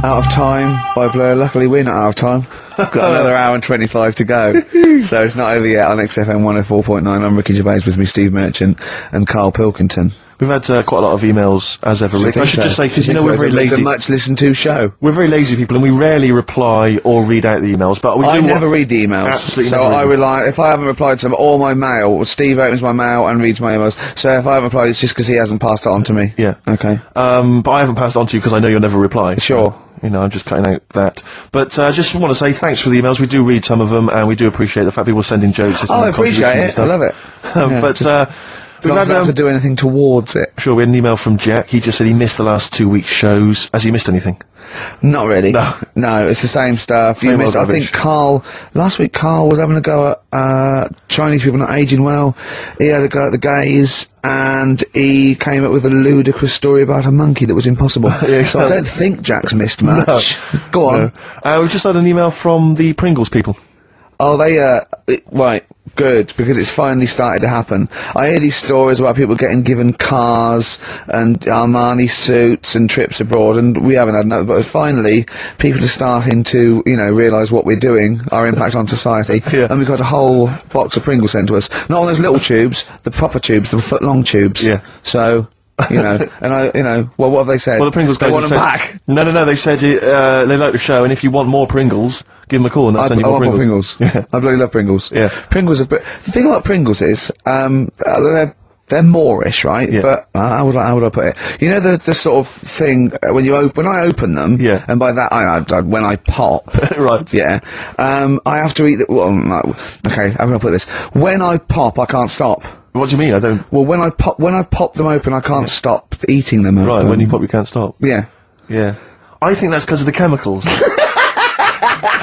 Out of Time by Blur. Luckily, we're not out of time. We've got another hour and 25 to go. So it's not over yet on XFM 104.9. I'm Ricky Gervais, with me Steve Merchant and Carl Pilkington. We've had quite a lot of emails, as ever, Rick. I should just say, because, you know, we're very lazy. It's a much listened to show. We're very lazy people, and we rarely reply or read out the emails, but I never read the emails. Absolutely so I rely, if I haven't replied to them, or my mail, Steve opens my mail and reads my emails. So if I haven't replied, it's just because he hasn't passed it on to me. Yeah. Okay. But I haven't passed it on to you because I know you'll never reply. Sure. You know, I'm just cutting out that. But just want to say thanks for the emails. We do read some of them, and we do appreciate the fact people send in jokes. Oh, I appreciate it. I love it. But we don't have to do anything towards it. Sure, we had an email from Jack. He just said he missed the last 2 weeks' shows. Has he missed anything? Not really. No, it's the same stuff. Same I think last week Carl was having a go at Chinese people not aging well. He had a go at the gays, and he came up with a ludicrous story about a monkey that was impossible. Yeah, so I don't think Jack's missed much. Go on. No. We've just had an email from the Pringles people. Oh, right, good, because it's finally started to happen. I hear these stories about people getting given cars and Armani suits and trips abroad, and we haven't had enough, but finally, people are starting to, you know, realise what we're doing, our impact on society, and we've got a whole box of Pringles sent to us. Not all those little tubes, the proper tubes, the foot-long tubes. Yeah. So... you know, and well, what have they said? Well, the Pringles guys want them said, back. No, they've said they like the show, and if you want more Pringles, give them a call and they'll send you more Pringles. Yeah. I bloody love Pringles. Yeah. Pringles are... The thing about Pringles is, they're Moorish, right? Yeah. But, how would I put it? You know the sort of thing, when I open them, yeah. And by that, when I pop... right. Yeah. I have to eat okay, how can I put this? When I pop, I can't stop. What do you mean? I don't... Well, when I pop them open, I can't stop eating them open. Right, when you pop, you can't stop. Yeah. Yeah. I think that's because of the chemicals.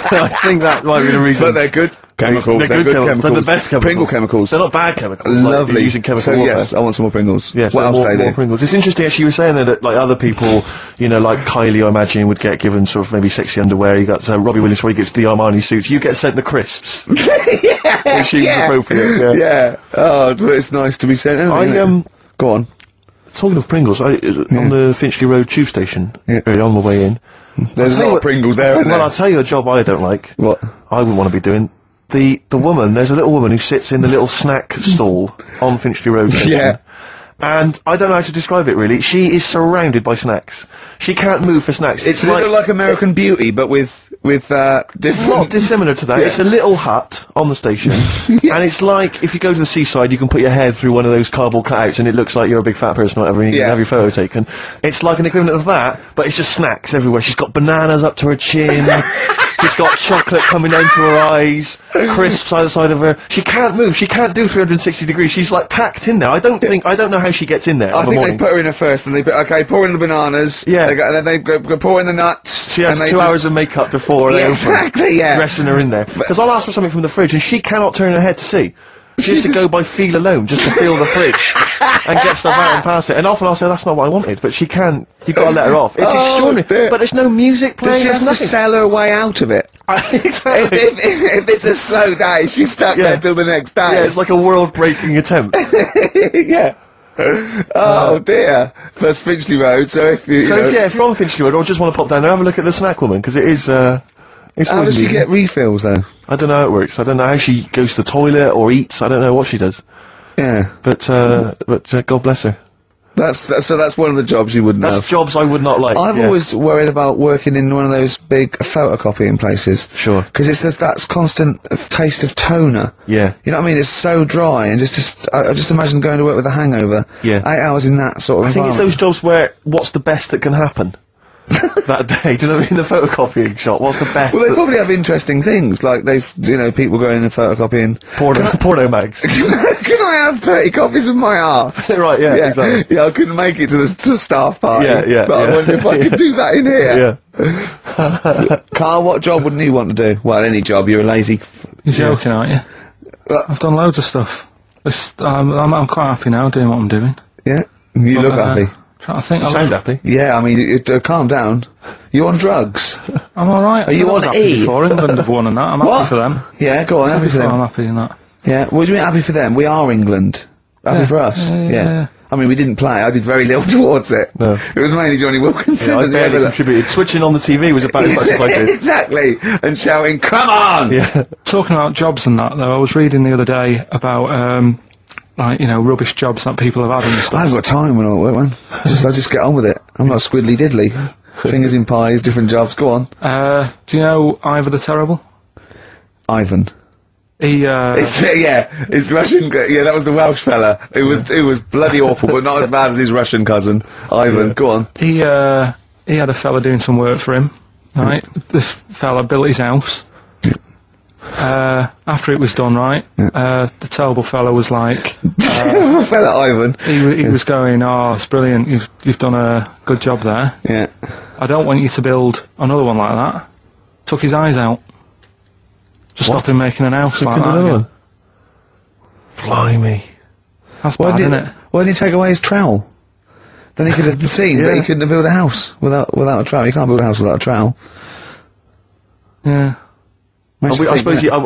I think that might be the reason. But they're good chemicals. They're good chemicals. They're the best chemicals. Pringle chemicals. They're not bad chemicals. Lovely. Like using chemical so warfare. yes, I want some more Pringles. Yes, what else do they do? More Pringles. It's interesting, actually, you were saying that, like, other people, you know, like Kylie, I imagine, would get given sort of maybe sexy underwear. You got Robbie Williams where he gets the Armani suits. You get sent the crisps. Yeah, which seems appropriate. Yeah. Oh, it's nice to be sent. Go on. Talking of Pringles, on the Finchley Road tube station, on my way in. There's a lot of Pringles there, isn't there? Well, I'll tell you a job I don't like. What? I wouldn't want to be doing. The woman, there's a little woman who sits in the little snack stall on Finchley Road station. Yeah. And I don't know how to describe it, really. She is surrounded by snacks. She can't move for snacks. It's a little like American Beauty, but with different... Not dissimilar to that. Yeah. It's a little hut on the station, and it's like, if you go to the seaside, you can put your head through one of those cardboard cutouts, and it looks like you're a big fat person or whatever, and you can have your photo taken. It's like an equivalent of that, but it's just snacks everywhere. She's got bananas up to her chin. She's got chocolate coming down to her eyes, crisps either side of her. She can't move. She can't do 360 degrees. She's like packed in there. I don't know how she gets in there. I think they put her in there first, and pour in the bananas. Yeah. And then they go pour in the nuts. She has 2 hours of makeup before they exactly. Yeah. Dressing her in there. Because I'll ask for something from the fridge, and she cannot turn her head to see. She has to go by feel alone, just to feel the fridge, and get stuff out and pass it. And often I'll say, that's not what I wanted, but she can't. You've got to let her off. It's extraordinary. Dear. But there's no music playing. Does she have to sell her way out of it? Exactly. If it's a slow day, she's stuck there till the next day. Yeah, it's like a world-breaking attempt. Yeah. Oh dear. First Finchley Road, so if you... if you're on Finchley Road, or just want to pop down there, have a look at the snack woman, because it is, it's how does she get refills, though? I don't know how it works. I don't know how she goes to the toilet or eats. I don't know what she does. Yeah. But God bless her. So that's one of the jobs you wouldn't have. That's jobs I would not like. I've always worried about working in one of those big photocopying places. Sure. Because it's that constant taste of toner. Yeah. You know what I mean? It's so dry, and I just imagine going to work with a hangover. Yeah. 8 hours in that sort of I think it's those jobs where, what's the best that can happen? That day, do you know what I mean? The photocopying shop, what's the best? Well, they probably have interesting things, like people going in and photocopying... Porno mags. Can I have 30 copies of my art? Right, yeah, exactly. Yeah, I couldn't make it to the staff party. Yeah. But I wonder if I could do that in here. Yeah. Carl, what job wouldn't you want to do? Well, any job, you're a lazy... You're joking, aren't you? I've done loads of stuff. I'm quite happy now doing what I'm doing. Yeah? You look happy. Trying to think. You sound happy. Yeah, I mean, calm down. You on drugs? I'm alright. Are you on E? Before England have won and that. I'm happy for them. Yeah, go on, happy for them. I'm happy in that. Yeah, what do you mean happy for them? We are England. Happy for us? Yeah. I mean, we didn't play. I did very little towards it. No. It was mainly Johnny Wilkinson. Yeah, I and the barely other- contributed. Switching on the TV was about as much as I did. Exactly. And shouting, "Come on!" Yeah. Talking about jobs and that, though, I was reading the other day about, like, you know, rubbish jobs that people have had and I stuff. haven't got time when I'm at work, man. I just get on with it. I'm not squiddly diddly. Fingers in pies, different jobs. Go on. Do you know Ivor the Terrible? Ivan. He, His Russian. Yeah, that was the Welsh fella. It was bloody awful, but not as bad as his Russian cousin, Ivan. Go on. he had a fella doing some work for him, right? This fella built his house. After it was done, right, the terrible fella was like, Fella Ivan. he was going, "Oh, it's brilliant, you've done a good job there. Yeah. I don't want you to build another one like that." Took his eyes out. Just stopped him making an house like that again. Blimey. That's bad, isn't it? Why didn't he take away his trowel? Then he could have seen, but he couldn't have built a house without a trowel. You can't build a house without a trowel. Yeah. I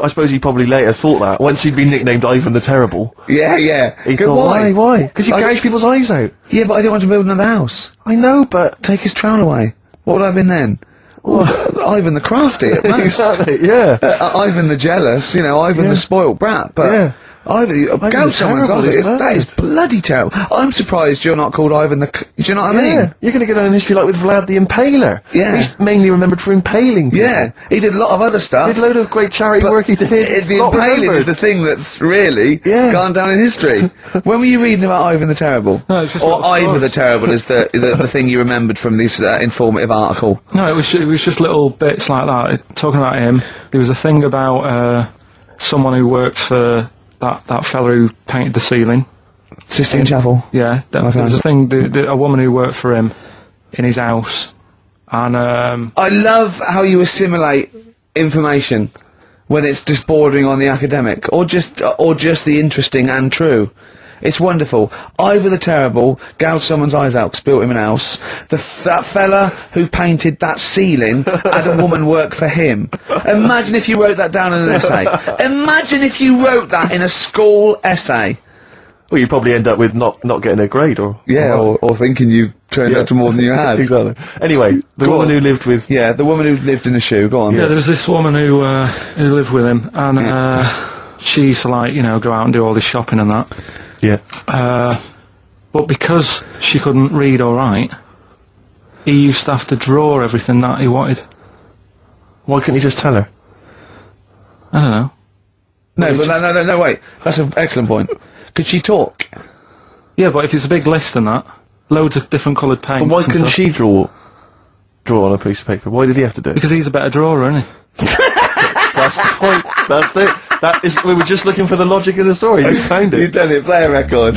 suppose he probably later thought that once he'd been nicknamed Ivan the Terrible. Yeah. He Good, thought, why? Because you Like- gouge people's eyes out. Yeah, but I didn't want to build another house. I know, but Take his trowel away. What would I have been then? Ivan the crafty at most. exactly, yeah. Ivan the jealous, you know, Ivan the spoilt brat. But Yeah. Ivan, gouge someone's terrible, eyes. isn't it? That is bloody terrible. I'm surprised you're not called Ivan the. Do you know what I Yeah, mean? you're going to get on in history like with Vlad the Impaler. Yeah. He's mainly remembered for impaling people. Yeah, he did a lot of other stuff. Did a load of great charity But work he did. The Not impaling remembered. is the thing that's really Yeah. gone down in history. When were you reading about Ivan the Terrible? No, it's just or little Ivor stories. the Terrible is the thing you remembered from this informative article. No, it was just little bits like that. Talking about him, there was a thing about someone who worked for that fella who painted the ceiling. Sistine Chapel. Yeah, there was a thing. A woman who worked for him in his house, and I love how you assimilate information when it's just bordering on the academic, or just the interesting and true. It's wonderful. Ivor the Terrible gouged someone's eyes out, spilt him an house. That fella who painted that ceiling had a woman work for him. Imagine if you wrote that down in an essay. Imagine if you wrote that in a school essay. Well, you'd probably end up with not getting a grade, or... Yeah, or thinking you turned Yeah. up to more than you had. Exactly. Anyway, the Go woman on. who lived with... Yeah, the woman who lived in a shoe. Go on. yeah, there was this woman who lived with him, and she used to, like, you know, go out and do all this shopping and that. Yeah. But because she couldn't read or write, he used to have to draw everything that he wanted. Why couldn't you just tell her? I don't know. No, but no, wait. That's an excellent point. Could she talk? Yeah, but if it's a big list and that, loads of different coloured paints. But why and couldn't stuff. she draw on a piece of paper? Why did he have to do it? Because he's a better drawer, isn't he? That's the point. That's it. That is. We were just looking for the logic of the story. You found You've it. done it. Play a record.